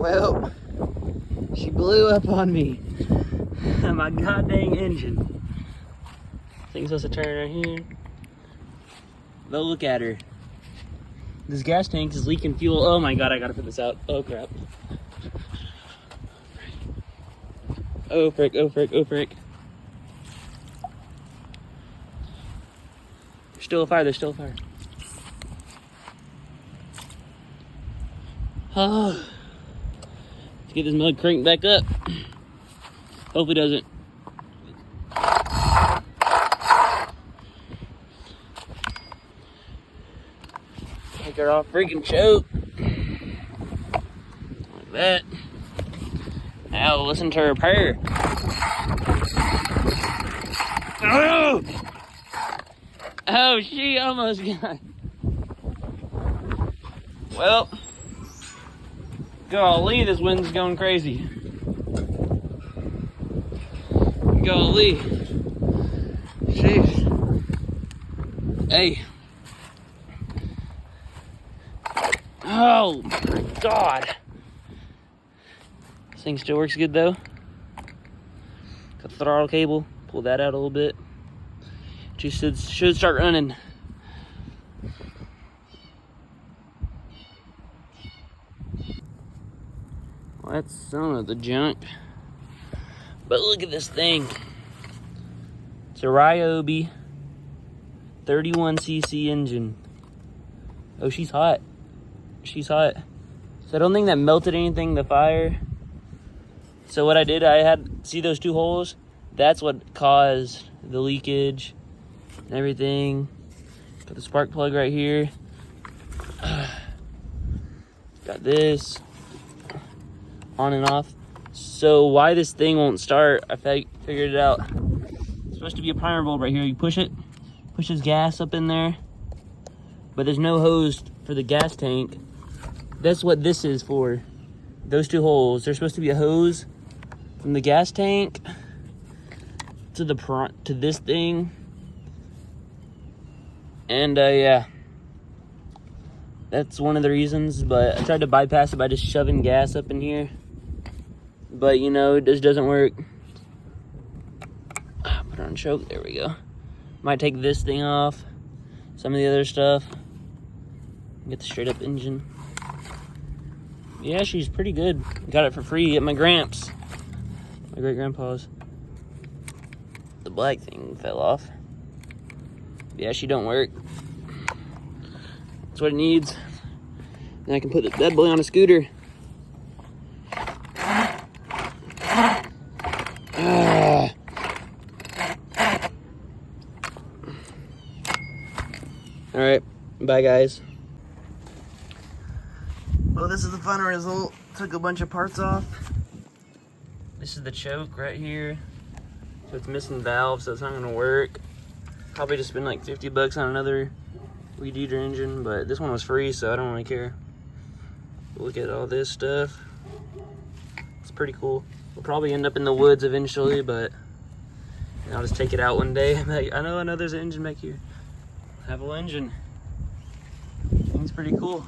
Well, she blew up on me. My goddamn engine. Thing's supposed to turn right here. But look at her. This gas tank is leaking fuel. Oh my god, I gotta put this out. Oh crap. Oh frick, oh frick, oh frick. There's still a fire, there's still a fire. Oh. Let's get this mud cranked back up. Hopefully it doesn't. Take her off freaking choke. Like that. Now listen to her purr. Oh! Oh, she almost got. Well, golly, this wind's going crazy. Golly. Jeez. Hey. Oh my god. This thing still works good though. Got the throttle cable. Pull that out a little bit. She should start running. Well, that's some of the junk. But look at this thing. It's a Ryobi 31cc engine. Oh, she's hot. She's hot. So I don't think that melted anything in the fire. So what I did, I had, see those two holes? That's what caused the leakage and everything. Got the spark plug right here. Got this on and off. So why this thing won't start, I figured it out. It's supposed to be a primer bulb right here. You push it, pushes gas up in there, but there's no hose for the gas tank. That's what this is for. Those two holes, there's supposed to be a hose from the gas tank to this thing. And yeah, that's one of the reasons. But I tried to bypass it by just shoving gas up in here. But you know, it just doesn't work. Put it on choke, there we go. Might take this thing off, some of the other stuff. Get the straight up engine. Yeah, she's pretty good. Got it for free at my Gramps. My great grandpa's. The black thing fell off. Yeah, she don't work. That's what it needs. Then I can put that boy on a scooter. Alright, bye guys. Well, this is the final result. Took a bunch of parts off. This is the choke right here. So it's missing valves, so it's not gonna work. Probably just spend like 50 bucks on another weed eater engine, but this one was free, so I don't really care. Look at all this stuff. It's pretty cool. We'll probably end up in the woods eventually, but I'll just take it out one day. I know there's an engine back here. Have a little engine. Thing's pretty cool.